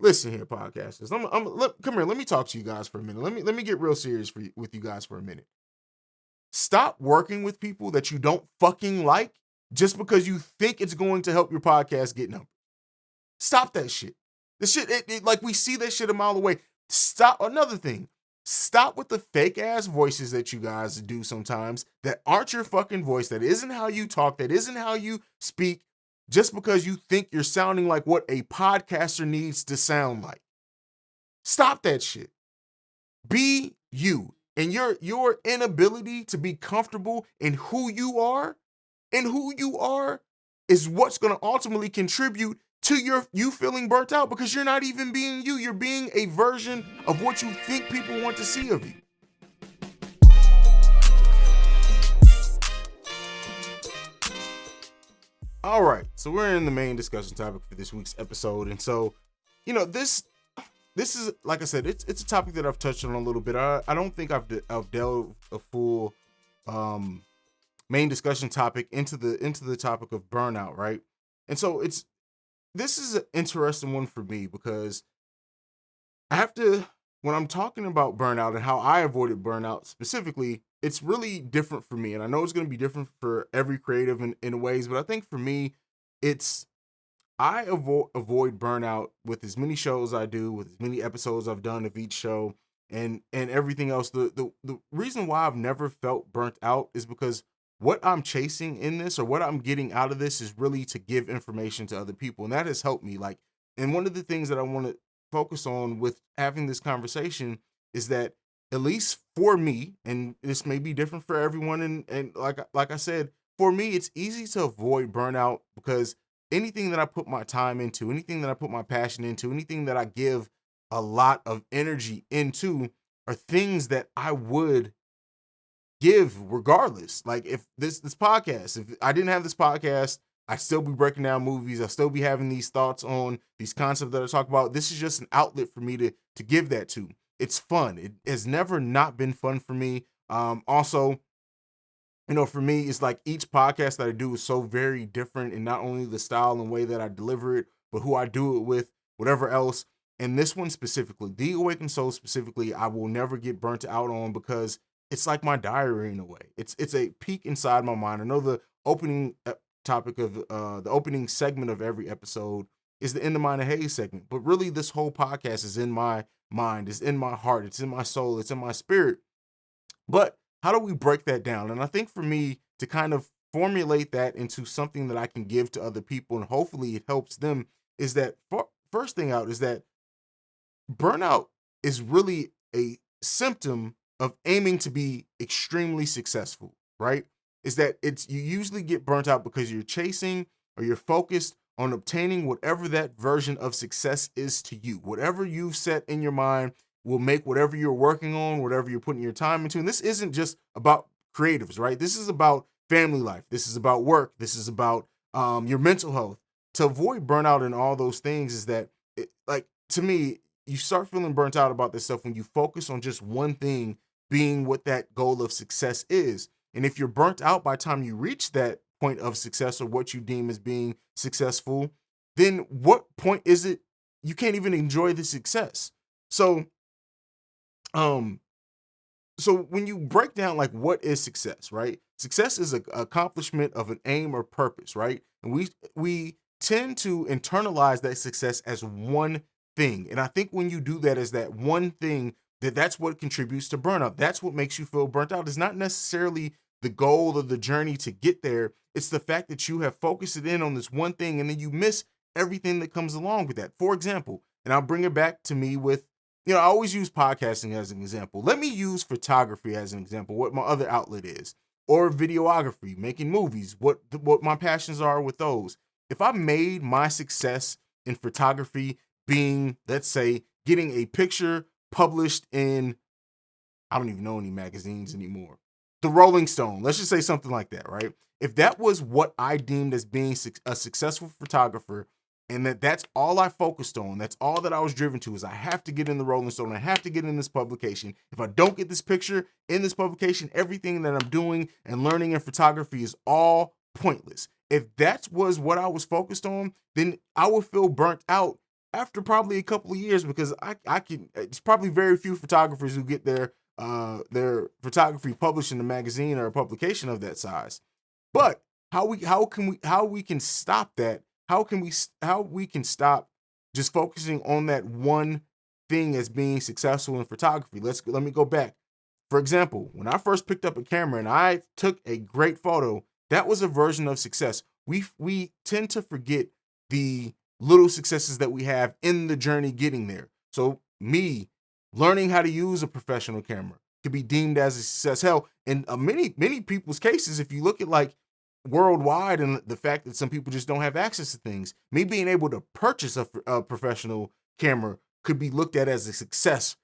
listen here, podcasters. Come here. Let me talk to you guys for a minute. Let me get real serious with you guys for a minute. Stop working with people that you don't fucking like just because you think it's going to help your podcast get numbers. Stop that shit. The shit, like we see that shit a mile away. Stop. Another thing. Stop with the fake ass voices that you guys do sometimes that aren't your fucking voice, that isn't how you talk, that isn't how you speak, just because you think you're sounding like what a podcaster needs to sound like. Stop that shit. Be you. And your inability to be comfortable in who you are is what's going to ultimately contribute to you feeling burnt out, because you're not even being you. You're being a version of what you think people want to see of you. All right, so we're in the main discussion topic for this week's episode, and so, this is, like I said, it's a topic that I've touched on a little bit. I don't think I've delved a full main discussion topic into the topic of burnout, right? And so this is an interesting one for me, because when I'm talking about burnout and how I avoided burnout specifically, it's really different for me. And I know it's going to be different for every creative in ways, but I think for me, I avoid burnout with as many shows I do, with as many episodes I've done of each show, and everything else. The reason why I've never felt burnt out is because what I'm chasing in this, or what I'm getting out of this, is really to give information to other people, and that has helped me. Like, and one of the things that I want to focus on with having this conversation is that, at least for me, and this may be different for everyone, and like I said, for me, it's easy to avoid burnout because anything that I put my time into, anything that I put my passion into, anything that I give a lot of energy into, are things that I would give regardless. Like, if this podcast, if I didn't have this podcast, I'd still be breaking down movies. I'd still be having these thoughts on these concepts that I talk about. This is just an outlet for me to give that to. It's fun. It has never not been fun for me. Also, for me, it's like each podcast that I do is so very different, in not only the style and way that I deliver it, but who I do it with, whatever else. And this one specifically, The Awakened Soul specifically, I will never get burnt out on, because it's like my diary in a way. It's a peek inside my mind. I know the opening topic of the opening segment of every episode is the In the Mind of Haize segment, but really this whole podcast is in my mind, it's in my heart, it's in my soul, it's in my spirit. But how do we break that down? And I think for me to kind of formulate that into something that I can give to other people, and hopefully it helps them, is that first thing out is that burnout is really a symptom of aiming to be extremely successful, right? Is that you usually get burnt out because you're chasing, or you're focused on obtaining whatever that version of success is to you. Whatever you've set in your mind will make whatever you're working on, whatever you're putting your time into. And this isn't just about creatives, right? This is about family life. This is about work. This is about your mental health. To avoid burnout and all those things is that, to me, you start feeling burnt out about this stuff when you focus on just one thing being what that goal of success is. And if you're burnt out by the time you reach that point of success, or what you deem as being successful, then what point is it you can't even enjoy the success? So when you break down, like, what is success, right? Success is an accomplishment of an aim or purpose, right? And we tend to internalize that success as one thing. And I think when you do that as that one thing, that's what contributes to burnout. That's what makes you feel burnt out. It's not necessarily the goal of the journey to get there. It's the fact that you have focused it in on this one thing, and then you miss everything that comes along with that. For example, and I'll bring it back to me with, I always use podcasting as an example. Let me use photography as an example, what my other outlet is, or videography, making movies, what my passions are with those. If I made my success in photography being, let's say, getting a picture published in, I don't even know any magazines anymore, the Rolling Stone, let's just say something like that, right? If that was what I deemed as being a successful photographer, and that's all I focused on, that's all that I was driven to, is I have to get in the Rolling Stone, I have to get in this publication. If I don't get this picture in this publication, everything that I'm doing and learning in photography is all pointless. If that was what I was focused on, then I would feel burnt out after probably a couple of years, because I can, it's probably very few photographers who get their photography published in a magazine or a publication of that size. But how we can stop that? How we can stop just focusing on that one thing as being successful in photography? Let me go back. For example, when I first picked up a camera and I took a great photo, that was a version of success. We tend to forget the little successes that we have in the journey getting there. So me learning how to use a professional camera could be deemed as a success. Hell, in many people's cases, if you look at like worldwide and the fact that some people just don't have access to things, me being able to purchase a professional camera could be looked at as a success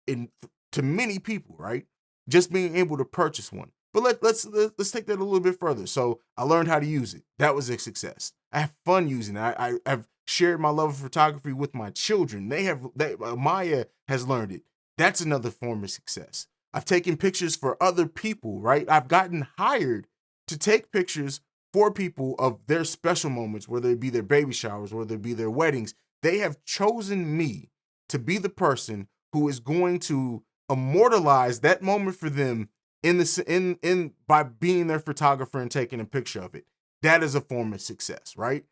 in to many people, right? Just being able to purchase one. But let's take that a little bit further. So I learned how to use it. That was a success. I have fun using it. I've shared my love of photography with my children. Maya has learned it. That's another form of success. I've taken pictures for other people, right? I've gotten hired to take pictures for people of their special moments, whether it be their baby showers, whether it be their weddings. They have chosen me to be the person who is going to immortalize that moment for them in by being their photographer and taking a picture of it. That is a form of success, right?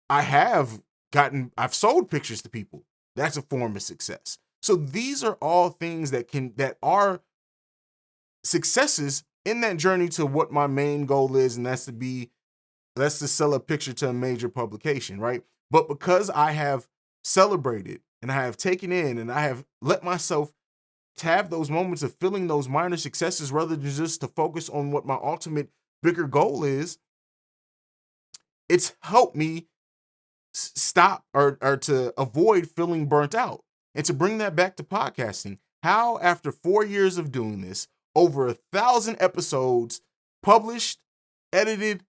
I've sold pictures to people. That's a form of success. So these are all things that are successes in that journey to what my main goal is, and that's to sell a picture to a major publication, right? But because I have celebrated and I have taken in and I have let myself to have those moments of feeling those minor successes rather than just to focus on what my ultimate bigger goal is, it's helped me stop or to avoid feeling burnt out. And to bring that back to podcasting, how after 4 years of doing this, over 1,000 episodes published, edited,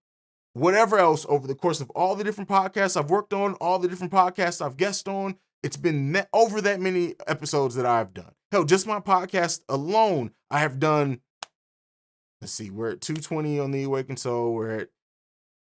whatever else over the course of all the different podcasts I've worked on, all the different podcasts I've guested on, it's been over that many episodes that I've done. Hell, just my podcast alone, I have done, let's see, we're at 220 on the Awakened Soul.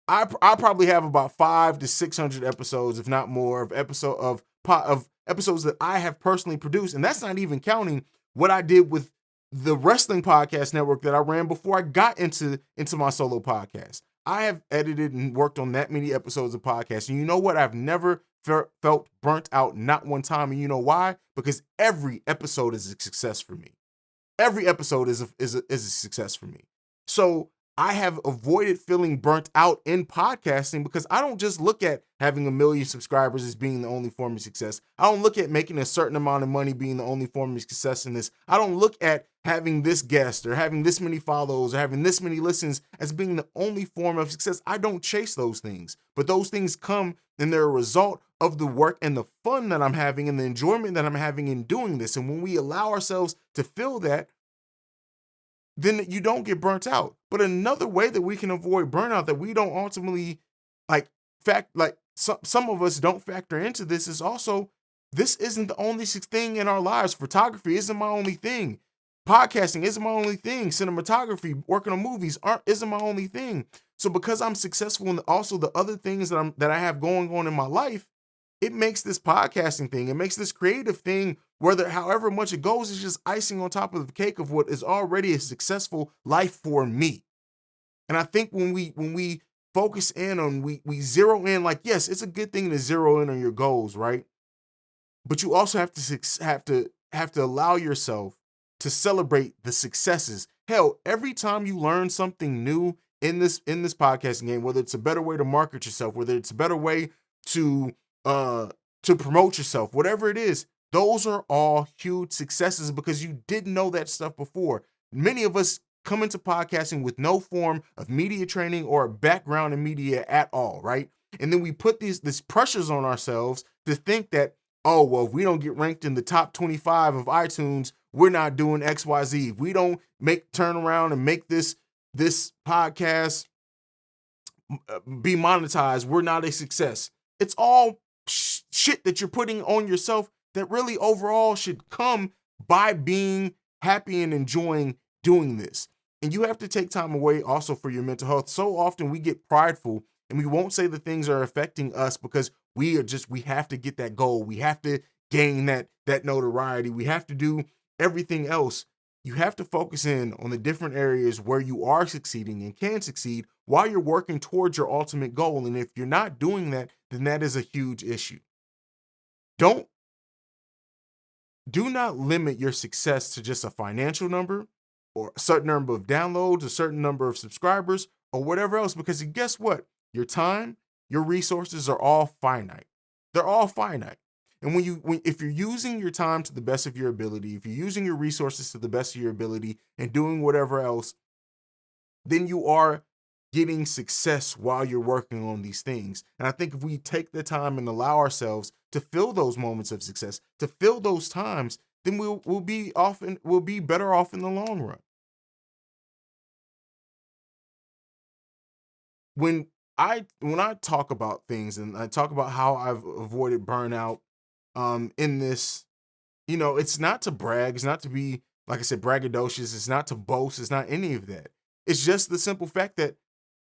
I probably have about 500 to 600 episodes, if not more, of episodes that I have personally produced. And that's not even counting what I did with the wrestling podcast network that I ran before I got into my solo podcast. I have edited and worked on that many episodes of podcasts. And you know what? I've never felt burnt out, not one time. And you know why? Because every episode is a success for me. Every episode is a success for me. So I have avoided feeling burnt out in podcasting because I don't just look at having 1 million subscribers as being the only form of success. I don't look at making a certain amount of money being the only form of success in this. I don't look at having this guest or having this many follows or having this many listens as being the only form of success. I don't chase those things, but those things come and they're a result of the work and the fun that I'm having and the enjoyment that I'm having in doing this. And when we allow ourselves to feel that, then you don't get burnt out. But another way that we can avoid burnout that we don't ultimately some of us don't factor into this is also, this isn't the only thing in our lives. Photography isn't my only thing. Podcasting isn't my only thing. Cinematography, working on movies isn't my only thing. So because I'm successful in also the other things that I have going on in my life, it makes this podcasting thing, it makes this creative thing, however much it goes, is just icing on top of the cake of what is already a successful life for me. And I think when we focus in on, we zero in, like, yes, it's a good thing to zero in on your goals, right? But you also have to allow yourself to celebrate the successes. Hell, every time you learn something new in this podcasting game, whether it's a better way to market yourself, whether it's a better way to promote yourself, whatever it is, those are all huge successes because you didn't know that stuff before. Many of us come into podcasting with no form of media training or a background in media at all, right? And then we put these pressures on ourselves to think that, oh, well, if we don't get ranked in the top 25 of iTunes, we're not doing XYZ. If we don't turn around and make this podcast be monetized, we're not a success. It's all shit that you're putting on yourself that really overall should come by being happy and enjoying doing this. And you have to take time away also for your mental health. So often we get prideful and we won't say the things are affecting us because we have to get that goal. We have to gain that notoriety. We have to do everything else. You have to focus in on the different areas where you are succeeding and can succeed while you're working towards your ultimate goal. And if you're not doing that, then that is a huge issue. Don't do not limit your success to just a financial number or a certain number of downloads, a certain number of subscribers, or whatever else, because guess what? Your time, your resources are all finite. They're all finite. And if you're using your time to the best of your ability, if you're using your resources to the best of your ability and doing whatever else, then you are getting success while you're working on these things. And I think if we take the time and allow ourselves to feel those moments of success, to feel those times, then we'll be better off in the long run. When I talk about things and I talk about how I've avoided burnout in this, it's not to brag, it's not to be, like I said, braggadocious, it's not to boast, it's not any of that. It's just the simple fact that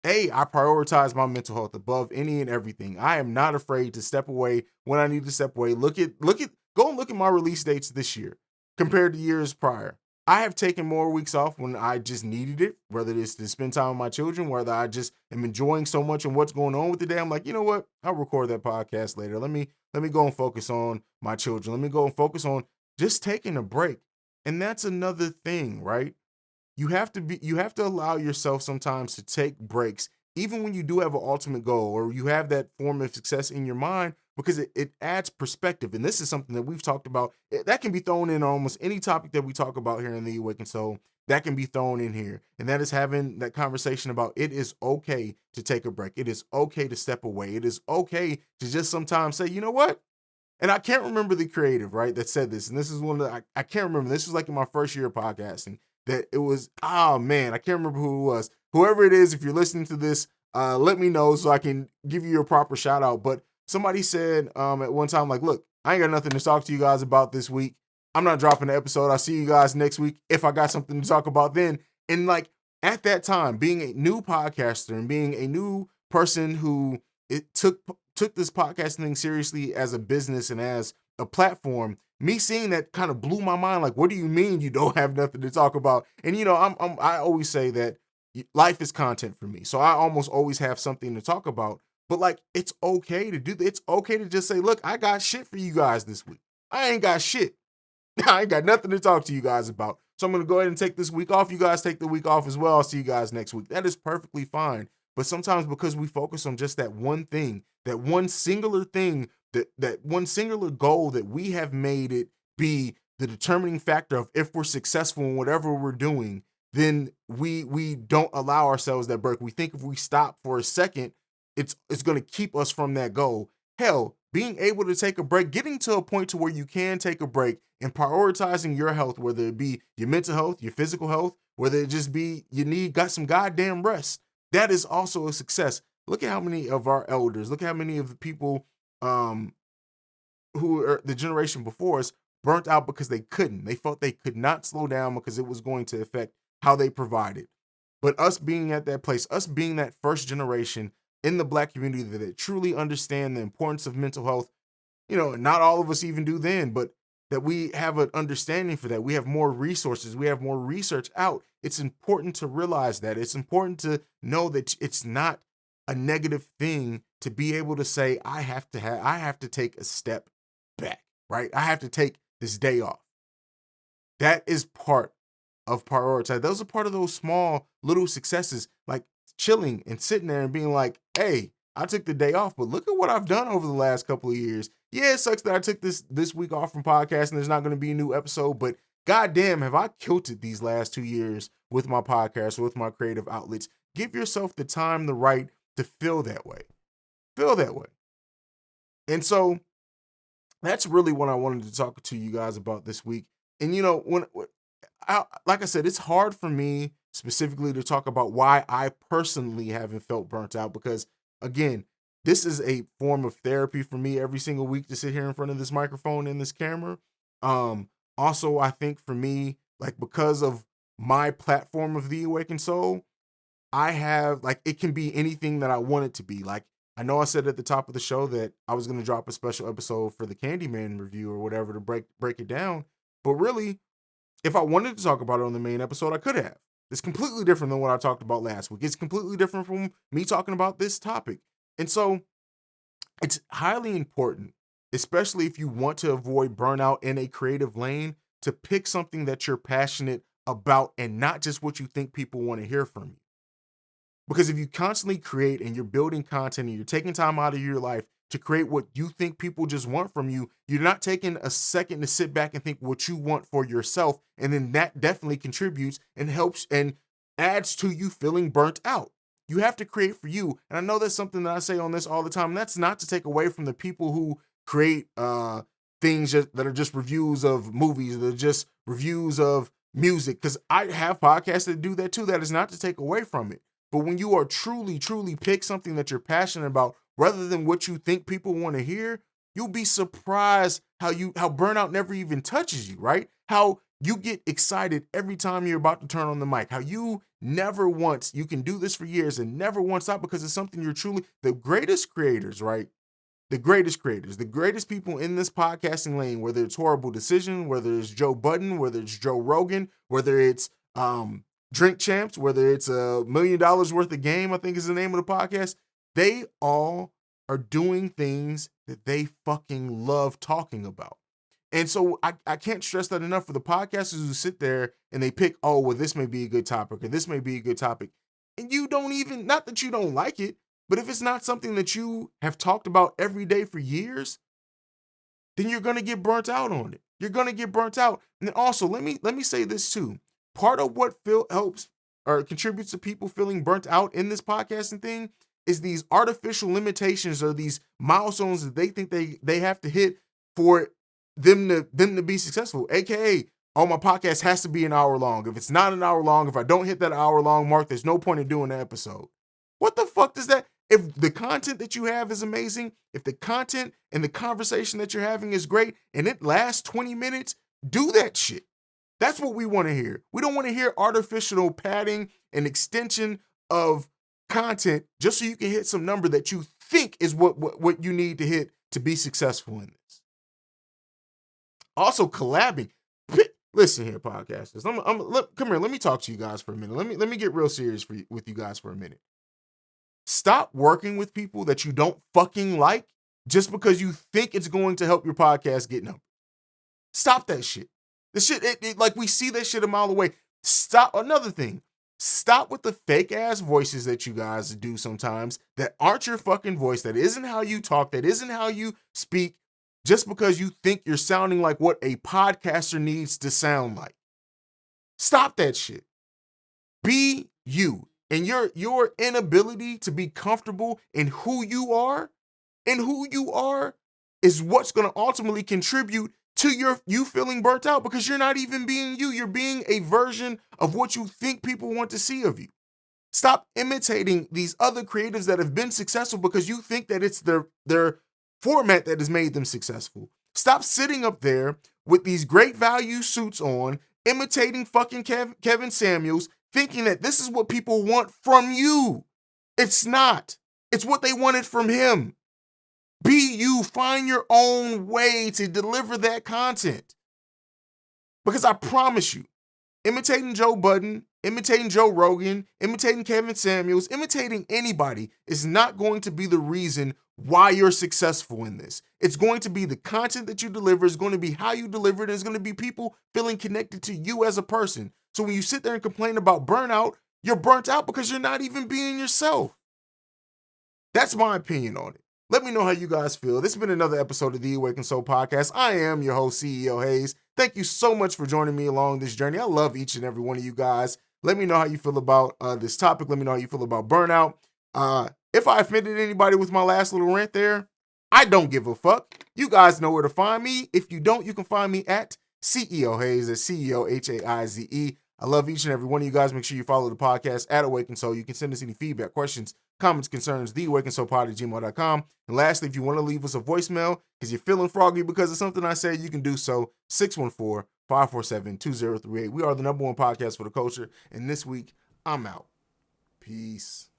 I prioritize my mental health above any and everything. I am not afraid to step away when I need to step away. Go and look at my release dates this year compared to years prior. I have taken more weeks off when I just needed it, whether it's to spend time with my children, whether I just am enjoying so much and what's going on with the day. I'm like, you know what? I'll record that podcast later. Let me go and focus on my children. Let me go and focus on just taking a break. And that's another thing, right? You have to allow yourself sometimes to take breaks, even when you do have an ultimate goal or you have that form of success in your mind, because it adds perspective. And this is something that we've talked about. That can be thrown in almost any topic that we talk about here in the Awakened Soul. That can be thrown in here. And that is having that conversation about it is okay to take a break. It is okay to step away. It is okay to just sometimes say, you know what? And I can't remember the creative, right, that said this. And this is one that I can't remember. This was like in my first year of podcasting. That it was, oh man, I can't remember who it was. Whoever it is, if you're listening to this, let me know so I can give you a proper shout out. But somebody said at one time, like, look, I ain't got nothing to talk to you guys about this week. I'm not dropping the episode. I'll see you guys next week if I got something to talk about then. And like at that time, being a new podcaster and being a new person who took this podcasting thing seriously as a business and as a platform, me seeing that kind of blew my mind. Like, what do you mean you don't have nothing to talk about? And I always say that life is content for me, so I almost always have something to talk about. But like, it's okay to do that. It's okay to just say, look, I got shit for you guys this week. I ain't got shit. I ain't got nothing to talk to you guys about. So I'm gonna go ahead and take this week off. You guys take the week off as well. I'll see you guys next week. That is perfectly fine. But sometimes because we focus on just that one thing, that one singular thing, that one singular goal that we have made it be the determining factor of if we're successful in whatever we're doing, then we don't allow ourselves that break. We think if we stop for a second, it's going to keep us from that goal. Hell, being able to take a break, getting to a point to where you can take a break and prioritizing your health, whether it be your mental health, your physical health, whether it just be got some goddamn rest. That is also a success. Look at how many of our elders, look at how many of the people who are the generation before us burnt out because they couldn't. They felt they could not slow down because it was going to affect how they provided. But us being at that place, us being that first generation in the Black community that truly understand the importance of mental health, not all of us even do then, but that we have an understanding for that. We have more resources. We have more research out. It's important to realize that. It's important to know that it's not a negative thing to be able to say, I have to take a step back, right? I have to take this day off. That is part of prioritize. Those are part of those small little successes, like chilling and sitting there and being like, hey, I took the day off, but look at what I've done over the last couple of years. Yeah, it sucks that I took this week off from podcasting. There's not going to be a new episode, but goddamn, have I killed it these last 2 years with my podcast, with my creative outlets. Give yourself the time, the right to feel that way. Feel that way. And so that's really what I wanted to talk to you guys about this week. And like I said, it's hard for me specifically to talk about why I personally haven't felt burnt out because, again, this is a form of therapy for me every single week to sit here in front of this microphone and this camera. Also, I think for me, like because of my platform of The Awakened Soul, I have it can be anything that I want it to be. Like I know I said at the top of the show that I was going to drop a special episode for the Candyman review or whatever to break it down. But really, if I wanted to talk about it on the main episode, I could have. It's completely different than what I talked about last week. It's completely different from me talking about this topic. And so it's highly important, especially if you want to avoid burnout in a creative lane, to pick something that you're passionate about and not just what you think people want to hear from you. Because if you constantly create and you're building content and you're taking time out of your life to create what you think people just want from you, you're not taking a second to sit back and think what you want for yourself. And then that definitely contributes and helps and adds to you feeling burnt out. You have to create for you. And I know that's something that I say on this all the time. And that's not to take away from the people who create things that are just reviews of movies, that are just reviews of music. Because I have podcasts that do that too. That is not to take away from it. But when you are truly pick something that you're passionate about rather than what you think people want to hear, you'll be surprised how burnout never even touches you, right? How you get excited every time you're about to turn on the mic. How you never once, you can do this for years and never once stop because it's something you're truly, the greatest creators, right? The greatest creators, the greatest people in this podcasting lane, whether it's Horrible Decision, whether it's Joe Budden, whether it's Joe Rogan, whether it's Drink Champs, whether it's $1 million worth of game, I think is the name of the podcast. They all are doing things that they fucking love talking about. And so I can't stress that enough for the podcasters who sit there and they pick, oh, well, this may be a good topic or this may be a good topic. And you don't even, not that you don't like it, but if it's not something that you have talked about every day for years, then you're going to get burnt out on it. You're going to get burnt out. And also, let me say this too. Part of what helps or contributes to people feeling burnt out in this podcasting thing is these artificial limitations or these milestones that they think they have to hit for them to be successful. AKA, oh, my podcast has to be an hour long. If it's not an hour long, if I don't hit that hour long mark, there's no point in doing the episode. What the fuck does that? If the content that you have is amazing, if the content and the conversation that you're having is great and it lasts 20 minutes, do that shit. That's what we want to hear. We don't want to hear artificial padding and extension of content just so you can hit some number that you think is what you need to hit to be successful in this. Also, collabing. Listen here, podcasters. Come here. Let me talk to you guys for a minute. Let me get real serious with you guys for a minute. Stop working with people that you don't fucking like just because you think it's going to help your podcast get numbers. Stop that shit. The shit, like we see that shit a mile away. Stop. Another thing. Stop with the fake ass voices that you guys do sometimes that aren't your fucking voice, that isn't how you talk, that isn't how you speak, just because you think you're sounding like what a podcaster needs to sound like. Stop that shit. Be you. And your inability to be comfortable in who you are is what's going to ultimately contribute to you feeling burnt out, because you're not even being you. You're being a version of what you think people want to see of you. Stop imitating these other creatives that have been successful because you think that it's their format that has made them successful. Stop sitting up there with these great value suits on, imitating fucking Kevin Samuels, thinking that this is what people want from you. It's not. It's what they wanted from him. Be you. Find your own way to deliver that content. Because I promise you, imitating Joe Budden, imitating Joe Rogan, imitating Kevin Samuels, imitating anybody is not going to be the reason why you're successful in this. It's going to be the content that you deliver. It's going to be how you deliver it. It's going to be people feeling connected to you as a person. So when you sit there and complain about burnout, you're burnt out because you're not even being yourself. That's my opinion on it. Let me know how you guys feel. This has been another episode of the Awaken Soul Podcast. I am your host, CEO Haize. Thank you so much for joining me along this journey. I love each and every one of you guys. Let me know how you feel about this topic. Let me know how you feel about burnout. If I offended anybody with my last little rant there, I don't give a fuck. You guys know where to find me. If you don't, you can find me at CEO Haize, at CEO Haize. I love each and every one of you guys. Make sure you follow the podcast at Awaken Soul. You can send us any feedback, questions, comments, concerns, theawakensoulpod@gmail.com. And lastly, if you want to leave us a voicemail because you're feeling froggy because of something I said, you can do so. 614-547-2038. We are the #1 podcast for the culture. And this week, I'm out. Peace.